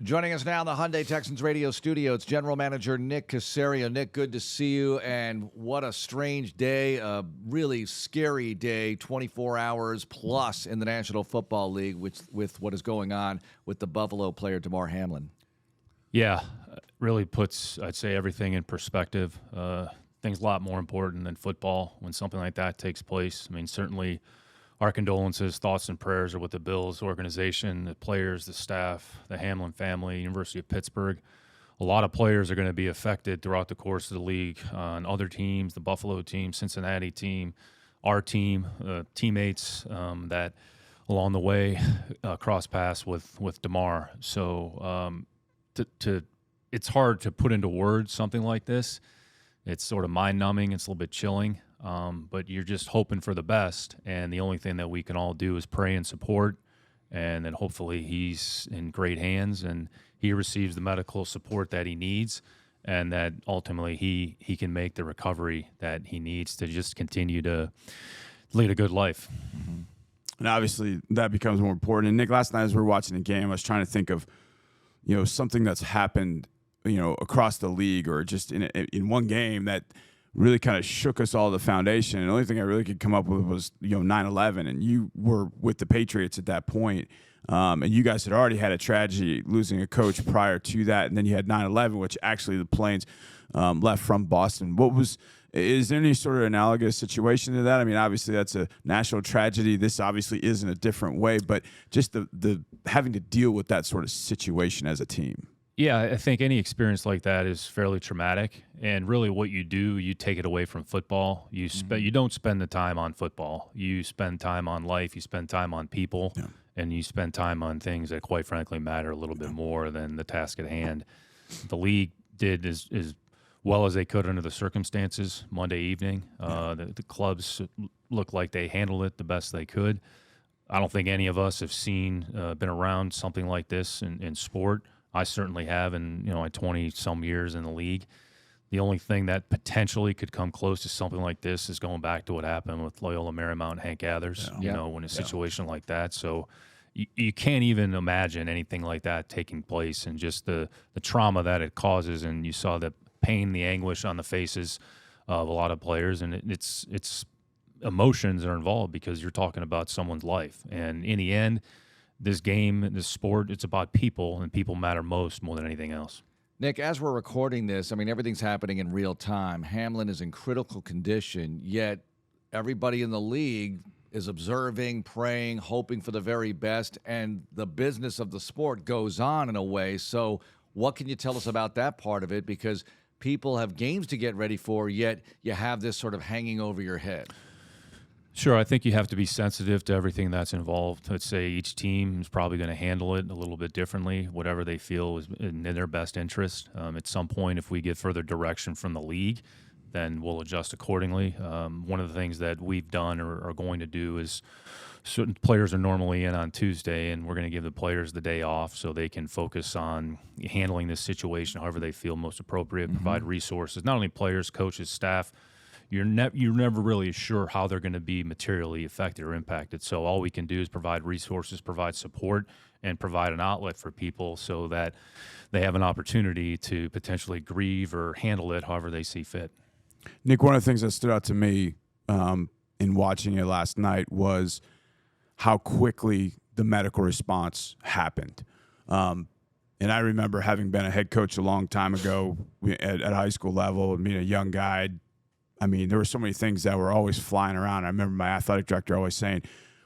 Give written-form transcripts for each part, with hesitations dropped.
Joining us now in the Hyundai Texans Radio studio, it's General Manager Nick Caserio. Nick, good to see you, and what a strange day, a really scary day, 24 hours plus in the National Football League with what is going on with the Buffalo player Damar Hamlin. Yeah, really puts, I'd say, everything in perspective. Things a lot more important than football when something like that takes place. I mean, certainly our condolences, thoughts, and prayers are with the Bills organization, the players, the staff, the Hamlin family, University of Pittsburgh. A lot of players are going to be affected throughout the course of the league on other teams, the Buffalo team, Cincinnati team, our team, teammates that along the way cross paths with Damar. So it's hard to put into words something like this. It's sort of mind-numbing. It's a little bit chilling. But you're just hoping for the best, and the only thing that we can all do is pray and support, and then hopefully he's in great hands and he receives the medical support that he needs, and that ultimately he can make the recovery that he needs to just continue to lead a good life. Mm-hmm. And obviously that becomes more important. And Nick, last night as we were watching the game, I was trying to think of, something that's happened, across the league or just in one game that really kind of shook us all the foundation. And the only thing I really could come up with was, 9/11, and you were with the Patriots at that point. And you guys had already had a tragedy losing a coach prior to that. And then you had 9/11, which actually the planes left from Boston. Is there any sort of analogous situation to that? I mean, obviously that's a national tragedy. This obviously is in a different way, but just the having to deal with that sort of situation as a team. Yeah, I think any experience like that is fairly traumatic, and really what you do, you take it away from football. You don't spend the time on football. You spend time on life. You spend time on people, and you spend time on things that, quite frankly, matter a little bit more than the task at hand. The league did as well as they could under the circumstances Monday evening. The clubs looked like they handled it the best they could. I don't think any of us have been around something like this in sport. I certainly have in, my 20-some years in the league. The only thing that potentially could come close to something like this is going back to what happened with Loyola Marymount and Hank Gathers, when a situation like that. So you can't even imagine anything like that taking place, and just the trauma that it causes. And you saw the pain, the anguish on the faces of a lot of players, and it's emotions are involved because you're talking about someone's life. And in the end, this game, this sport, it's about people, and people matter more than anything else. Nick, as we're recording this, I mean, everything's happening in real time. Hamlin is in critical condition, yet everybody in the league is observing, praying, hoping for the very best, and the business of the sport goes on in a way. So what can you tell us about that part of it? Because people have games to get ready for, yet you have this sort of hanging over your head. Sure, I think you have to be sensitive to everything that's involved. I'd say each team is probably going to handle it a little bit differently, whatever they feel is in their best interest. At some point, if we get further direction from the league, then we'll adjust accordingly. One of the things that we've done or are going to do is certain players are normally in on Tuesday, and we're going to give the players the day off so they can focus on handling this situation however they feel most appropriate, provide resources, not only players, coaches, staff. You're never really sure how they're going to be materially affected or impacted. So all we can do is provide resources, provide support, and provide an outlet for people so that they have an opportunity to potentially grieve or handle it however they see fit. Nick, one of the things that stood out to me in watching it last night was how quickly the medical response happened. And I remember having been a head coach a long time ago at high school level, being a young guy. I mean, there were so many things that were always flying around. I remember my athletic director always saying,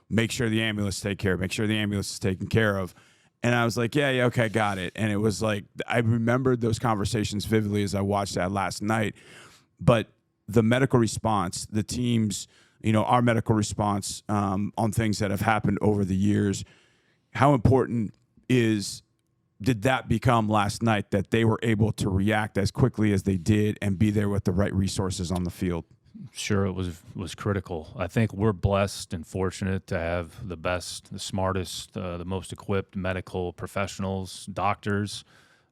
make sure the ambulance take care of, make sure the ambulance is taken care of. And I was like, yeah, okay, got it. And it was like, I remembered those conversations vividly as I watched that last night. But the medical response, the teams, our medical response on things that have happened over the years, how important did that become last night that they were able to react as quickly as they did and be there with the right resources on the field? Sure, it was critical. I think we're blessed and fortunate to have the best, the smartest, the most equipped medical professionals, doctors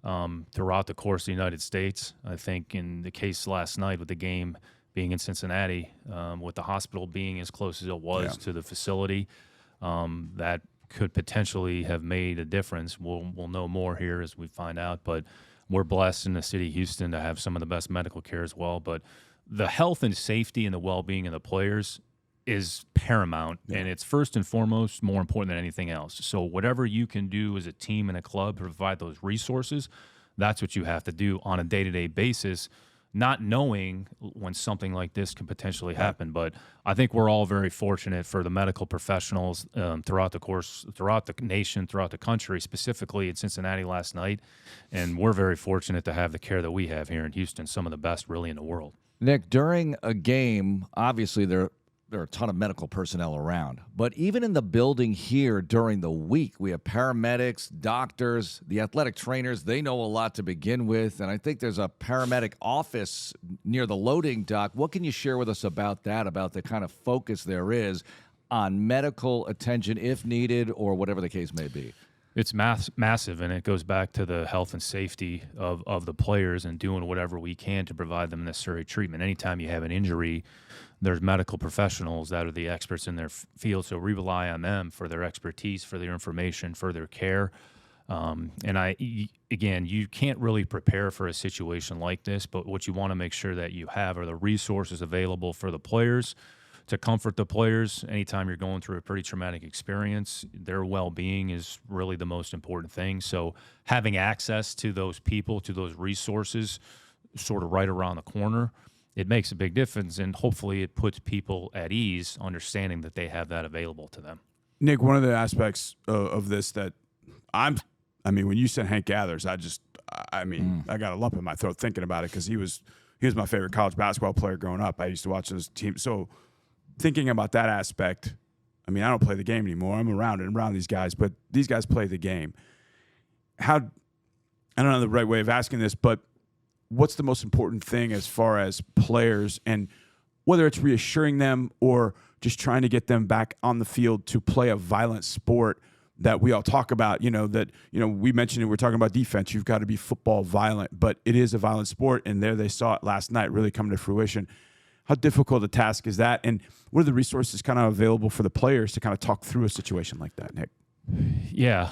throughout the course of the United States. I think in the case last night with the game being in Cincinnati, with the hospital being as close as it was to the facility, that could potentially have made a difference. We'll know more here as we find out, but we're blessed in the city of Houston to have some of the best medical care as well. But the health and safety and the well-being of the players is paramount, and it's first and foremost more important than anything else. So whatever you can do as a team and a club to provide those resources, that's what you have to do on a day-to-day basis, not knowing when something like this can potentially happen. But I think we're all very fortunate for the medical professionals throughout the nation, throughout the country, specifically in Cincinnati last night. And we're very fortunate to have the care that we have here in Houston, some of the best really in the world. Nick, during a game, obviously there are a ton of medical personnel around. But even in the building here during the week, we have paramedics, doctors, the athletic trainers. They know a lot to begin with. And I think there's a paramedic office near the loading dock. What can you share with us about that, about the kind of focus there is on medical attention if needed or whatever the case may be? It's massive, and it goes back to the health and safety of the players and doing whatever we can to provide them necessary treatment. Anytime you have an injury, there's medical professionals that are the experts in their field, so we rely on them for their expertise, for their information, for their care. Again, you can't really prepare for a situation like this, but what you want to make sure that you have are the resources available for the players to comfort the players. Anytime you're going through a pretty traumatic experience, their well-being is really the most important thing. So having access to those people, to those resources, sort of right around the corner, it makes a big difference, and hopefully it puts people at ease, understanding that they have that available to them. Nick, one of the aspects of this that when you said Hank Gathers, I got a lump in my throat thinking about it because he was my favorite college basketball player growing up. I used to watch his team. So thinking about that aspect, I don't play the game anymore. I'm around these guys, but these guys play the game. I don't know the right way of asking this, but what's the most important thing as far as players, and whether it's reassuring them or just trying to get them back on the field to play a violent sport that we all talk about, we mentioned it, we're talking about defense. You've got to be football violent, but it is a violent sport, and there they saw it last night really come to fruition. How difficult a task is that, and what are the resources kind of available for the players to kind of talk through a situation like that, Nick? Yeah,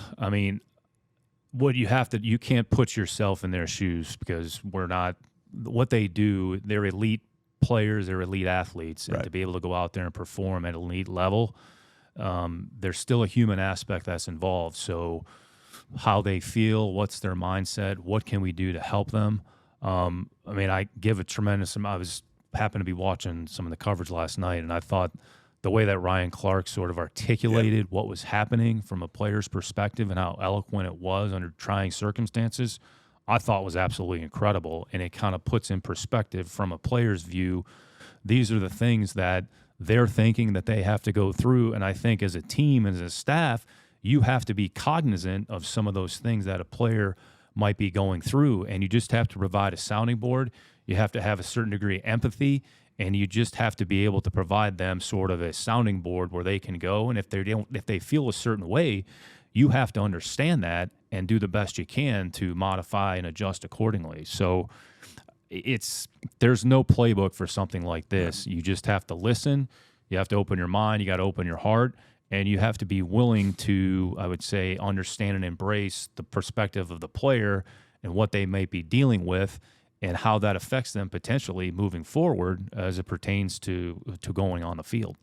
what you can't put yourself in their shoes, because we're not what they do. They're elite players, they're elite athletes, and to be able to go out there and perform at an elite level, there's still a human aspect that's involved. So how they feel, what's their mindset, what can we do to help them? I give a tremendous amount. Happened to be watching some of the coverage last night, and I thought the way that Ryan Clark sort of articulated what was happening from a player's perspective and how eloquent it was under trying circumstances, I thought was absolutely incredible. And it kind of puts in perspective from a player's view, these are the things that they're thinking that they have to go through. And I think as a team, as a staff, you have to be cognizant of some of those things that a player might be going through. And you just have to provide a sounding board. You have to have a certain degree of empathy, and you just have to be able to provide them sort of a sounding board where they can go. And if they feel a certain way, you have to understand that and do the best you can to modify and adjust accordingly. So there's no playbook for something like this. You just have to listen. You have to open your mind. You got to open your heart, and you have to be willing to, I would say, understand and embrace the perspective of the player and what they may be dealing with, and how that affects them potentially moving forward as it pertains to going on the field.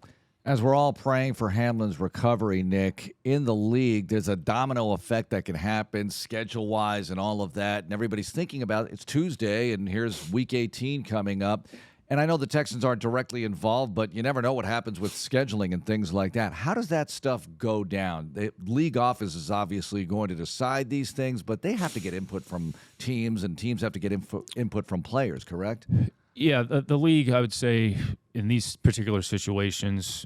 As we're all praying for Hamlin's recovery, Nick, in the league, there's a domino effect that can happen schedule-wise and all of that, and everybody's thinking about it. It's Tuesday, and here's Week 18 coming up. And I know the Texans aren't directly involved, but you never know what happens with scheduling and things like that. How does that stuff go down? The league office is obviously going to decide these things, but they have to get input from teams, and teams have to get input from players, correct? Yeah, the league, I would say, in these particular situations,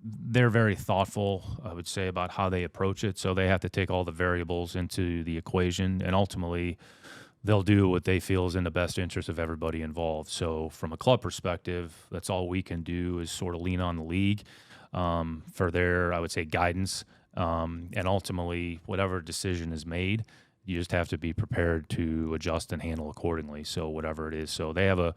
they're very thoughtful, I would say, about how they approach it. So they have to take all the variables into the equation, and ultimately they'll do what they feel is in the best interest of everybody involved. So from a club perspective, that's all we can do is sort of lean on the league for their, I would say, guidance. And ultimately, whatever decision is made, You just have to be prepared to adjust and handle accordingly. So whatever it is. So they have a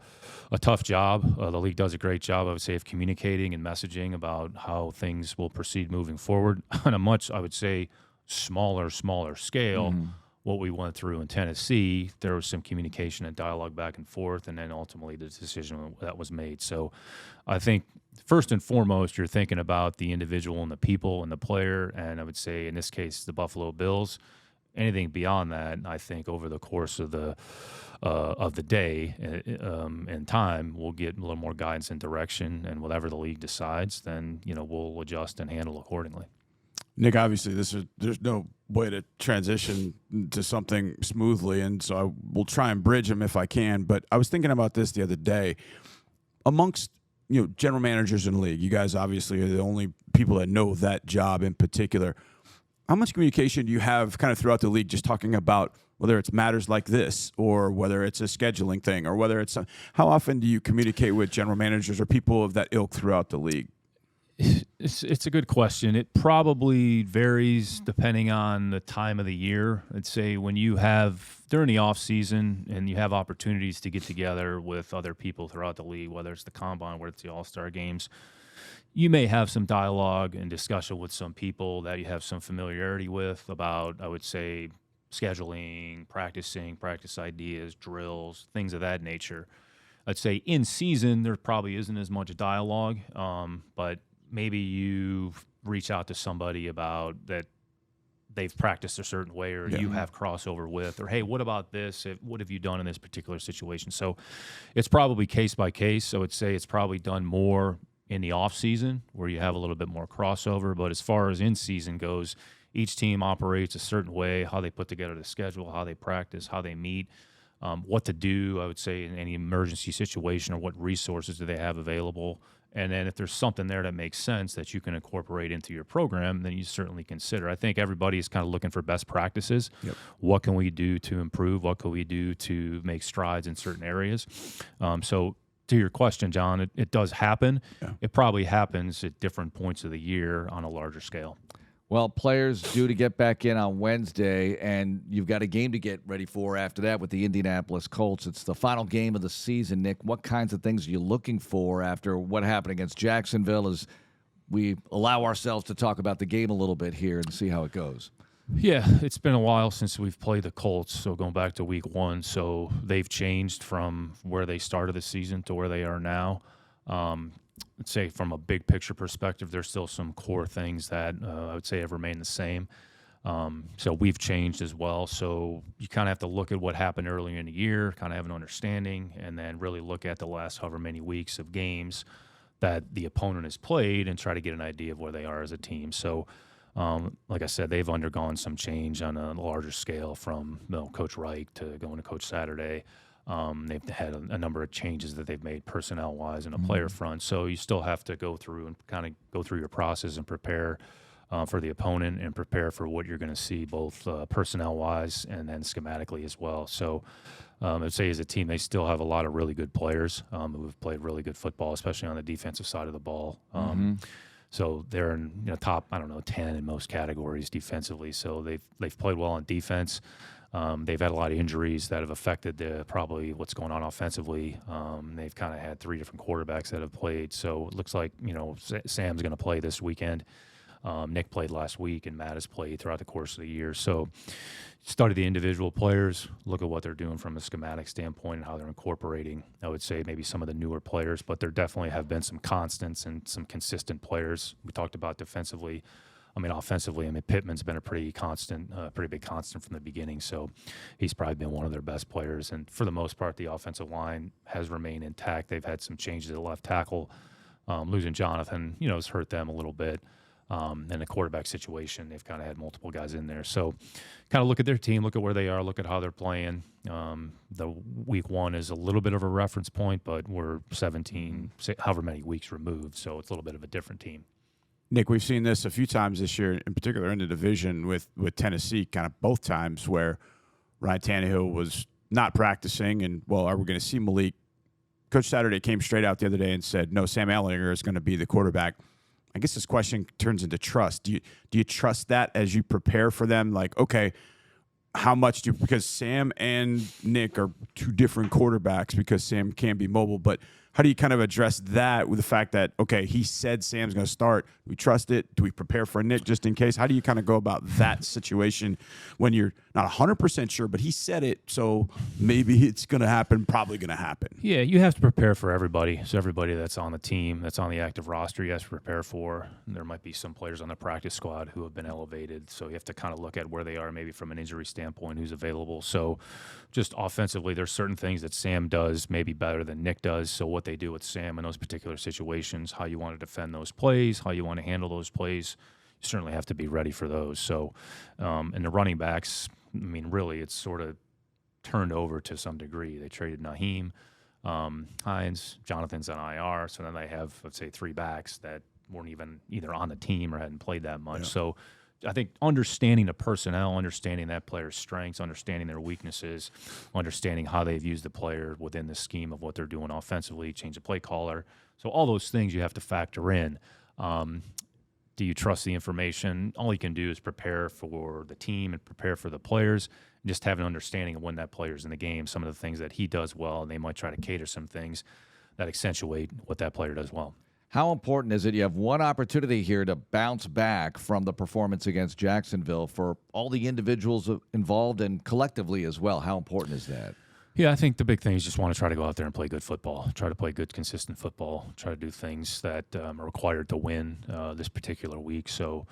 tough job. The league does a great job, I would say, of communicating and messaging about how things will proceed moving forward on a much, I would say, smaller scale. What we went through in Tennessee, there was some communication and dialogue back and forth, and then ultimately the decision that was made. So I think first and foremost, you're thinking about the individual and the people and the player, and I would say in this case, the Buffalo Bills. Anything beyond that, I think over the course of the day and time, we'll get a little more guidance and direction, and whatever the league decides, then we'll adjust and handle accordingly. Nick, obviously, there's no way to transition to something smoothly, and so I will try and bridge them if I can. But I was thinking about this the other day. Amongst general managers in the league, you guys obviously are the only people that know that job in particular. How much communication do you have kind of throughout the league, just talking about whether it's matters like this or whether it's a scheduling thing or whether it's how often do you communicate with general managers or people of that ilk throughout the league? It's a good question. It probably varies depending on the time of the year. I'd say when you have during the off season and you have opportunities to get together with other people throughout the league, whether it's the combine, whether it's the All-Star games, you may have some dialogue and discussion with some people that you have some familiarity with about, I would say, scheduling, practice ideas, drills, things of that nature. I'd say in season, there probably isn't as much dialogue, but maybe you reach out to somebody about that they've practiced a certain way or you have crossover with, or, hey, what about this? What have you done in this particular situation? So it's probably case by case. So I would say it's probably done more in the off season where you have a little bit more crossover. But as far as in season goes, each team operates a certain way, how they put together the schedule, how they practice, how they meet, what to do, I would say, in any emergency situation or what resources do they have available. And then if there's something there that makes sense that you can incorporate into your program, then you certainly consider. I think everybody is kind of looking for best practices. Yep. What can we do to improve? What can we do to make strides in certain areas? So to your question, John, it does happen. Yeah. It probably happens at different points of the year on a larger scale. Well, players due to get back in on Wednesday, and you've got a game to get ready for after that with the Indianapolis Colts. It's the final game of the season, Nick. What kinds of things are you looking for after what happened against Jacksonville as we allow ourselves to talk about the game a little bit here and see how it goes? Yeah, it's been a while since we've played the Colts, so going back to week one. So they've changed from where they started the season to where they are now. Let's say from a big picture perspective, there's still some core things that I would say have remained the same. So we've changed as well. So you kind of have to look at what happened earlier in the year, kind of have an understanding, and then really look at the last however many weeks of games that the opponent has played and try to get an idea of where they are as a team. So like I said, they've undergone some change on a larger scale from Coach Reich to going to Coach Saturday. They've had a number of changes that they've made personnel-wise and a player front. So you still have to go through and kind of go through your process and prepare for the opponent and prepare for what you're going to see both personnel-wise and then schematically as well. So I'd say as a team, they still have a lot of really good players who have played really good football, especially on the defensive side of the ball. So they're in top, 10 in most categories defensively. So they've played well on defense. They've had a lot of injuries that have affected probably what's going on offensively. They've kind of had three different quarterbacks that have played. So it looks like, Sam's going to play this weekend. Nick played last week, and Matt has played throughout the course of the year. So study the individual players, look at what they're doing from a schematic standpoint and how they're incorporating, I would say, maybe some of the newer players. But there definitely have been some constants and some consistent players. We talked about defensively. Offensively, Pittman's been a pretty big constant from the beginning. So he's probably been one of their best players. And for the most part, the offensive line has remained intact. They've had some changes at left tackle. Losing Jonathan, has hurt them a little bit. And the quarterback situation, they've kind of had multiple guys in there. So kind of look at their team, look at where they are, look at how they're playing. The week one is a little bit of a reference point, but we're 17, however many weeks removed. So it's a little bit of a different team. Nick, we've seen this a few times this year, in particular in the division with Tennessee, kind of both times where Ryan Tannehill was not practicing and, are we going to see Malik? Coach Saturday came straight out the other day and said, no, Sam Ehlinger is going to be the quarterback. I guess this question turns into trust. Do you trust that as you prepare for them? Like, okay, how much because Sam and Nick are two different quarterbacks because Sam can be mobile, but how do you kind of address that with the fact that, okay, he said Sam's going to start. Do we trust it? Do we prepare for Nick just in case? How do you kind of go about that situation when you're not 100% sure, but he said it, so maybe it's going to happen, probably going to happen? Yeah, you have to prepare for everybody. So everybody that's on the team, that's on the active roster, you have to prepare for. There might be some players on the practice squad who have been elevated, so you have to kind of look at where they are maybe from an injury standpoint, who's available. So just offensively, there's certain things that Sam does maybe better than Nick does, so what they do with Sam in those particular situations, how you want to defend those plays, how you want to handle those plays, you certainly have to be ready for those. So, and the running backs, I mean, really, it's sort of turned over to some degree. They traded Naheem, Hines, Jonathan's on IR, so then they have, let's say, 3 backs that weren't even either on the team or hadn't played that much. Yeah. So I think understanding the personnel, understanding that player's strengths, understanding their weaknesses, understanding how they've used the player within the scheme of what they're doing offensively, change the play caller. So all those things you have to factor in. Do you trust the information? All you can do is prepare for the team and prepare for the players, and just have an understanding of when that player's in the game, some of the things that he does well, and they might try to cater some things that accentuate what that player does well. How important is it? You have one opportunity here to bounce back from the performance against Jacksonville for all the individuals involved and collectively as well. How important is that? Yeah, I think the big thing is just want to try to go out there and play good football, try to play good, consistent football, try to do things that are required to win this particular week. So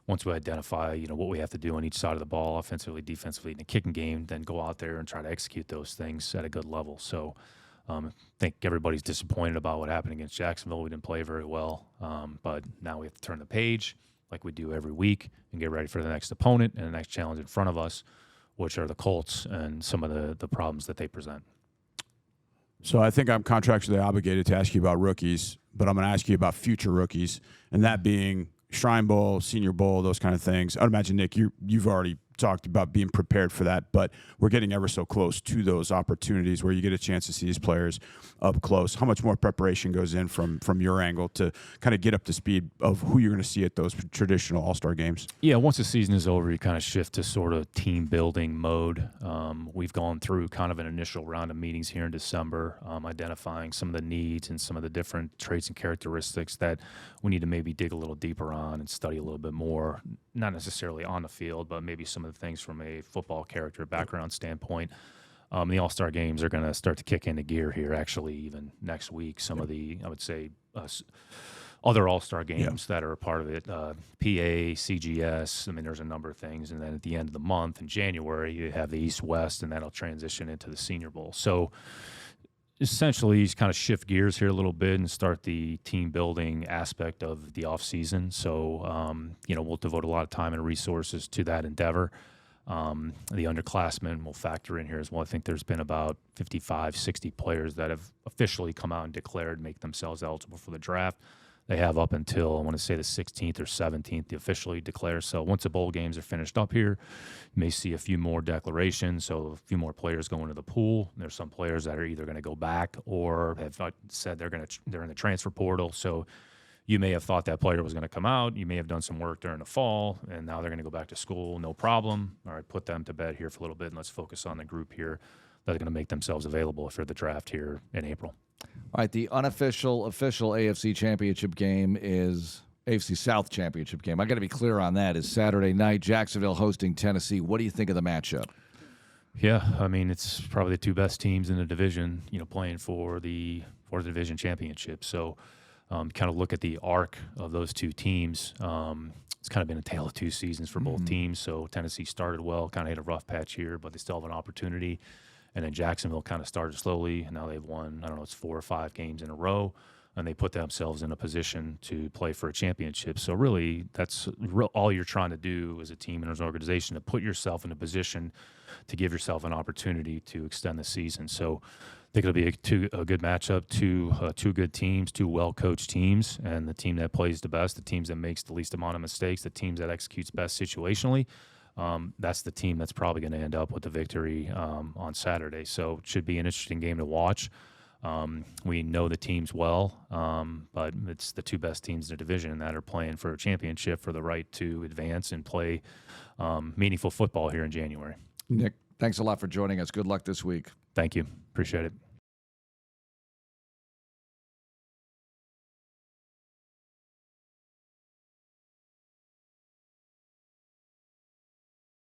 once we identify, what we have to do on each side of the ball, offensively, defensively, in the kicking game, then go out there and try to execute those things at a good level. So I think everybody's disappointed about what happened against Jacksonville. We didn't play very well, but now we have to turn the page like we do every week and get ready for the next opponent and the next challenge in front of us, which are the Colts and some of the problems that they present. So I think I'm contractually obligated to ask you about rookies, but I'm going to ask you about future rookies, and that being Shrine Bowl, Senior Bowl, those kind of things. I'd imagine, Nick, you've already talked about being prepared for that, but we're getting ever so close to those opportunities where you get a chance to see these players up close. How much more preparation goes in from your angle to kind of get up to speed of who you're going to see at those traditional All-Star games? Yeah, once the season is over, you kind of shift to sort of team building mode. We've gone through kind of an initial round of meetings here in December, identifying some of the needs and some of the different traits and characteristics that we need to maybe dig a little deeper on and study a little bit more, not necessarily on the field, but maybe some of the things from a football character background standpoint. The All-Star games are going to start to kick into gear here, actually, even next week. Some of the, I would say, other All-Star games that are a part of it, PA, CGS, I mean, there's a number of things. And then at the end of the month in January, you have the East-West, and that'll transition into the Senior Bowl. So essentially, just kind of shift gears here a little bit and start the team building aspect of the off season. So, we'll devote a lot of time and resources to that endeavor. The underclassmen will factor in here as well. I think there's been about 55, 60 players that have officially come out and declared, make themselves eligible for the draft. They have up until, I want to say, the 16th or 17th to officially declare. So once the bowl games are finished up here, you may see a few more declarations, so a few more players go into the pool. There's some players that are either going to go back or have said they're in the transfer portal. So you may have thought that player was going to come out. You may have done some work during the fall, and now they're going to go back to school. No problem. All right, put them to bed here for a little bit, and let's focus on the group here that are going to make themselves available for the draft here in April. All right, the official AFC Championship game is AFC South Championship game. I got to be clear on that. Is Saturday night, Jacksonville hosting Tennessee. What do you think of the matchup? Yeah, I mean, it's probably the two best teams in the division, playing for the division championship. So kind of look at the arc of those two teams. It's kind of been a tale of two seasons for both teams. So Tennessee started well, kind of had a rough patch here, but they still have an opportunity. And then Jacksonville kind of started slowly, and now they've won, it's 4 or 5 games in a row, and they put themselves in a position to play for a championship. So really, that's all you're trying to do as a team and as an organization, to put yourself in a position to give yourself an opportunity to extend the season. So I think it'll be a good matchup, two good teams, two well-coached teams, and the team that plays the best, the teams that makes the least amount of mistakes, the teams that executes best situationally, that's the team that's probably going to end up with the victory on Saturday. So it should be an interesting game to watch. We know the teams well, but it's the two best teams in the division that are playing for a championship for the right to advance and play meaningful football here in January. Nick, thanks a lot for joining us. Good luck this week. Thank you. Appreciate it.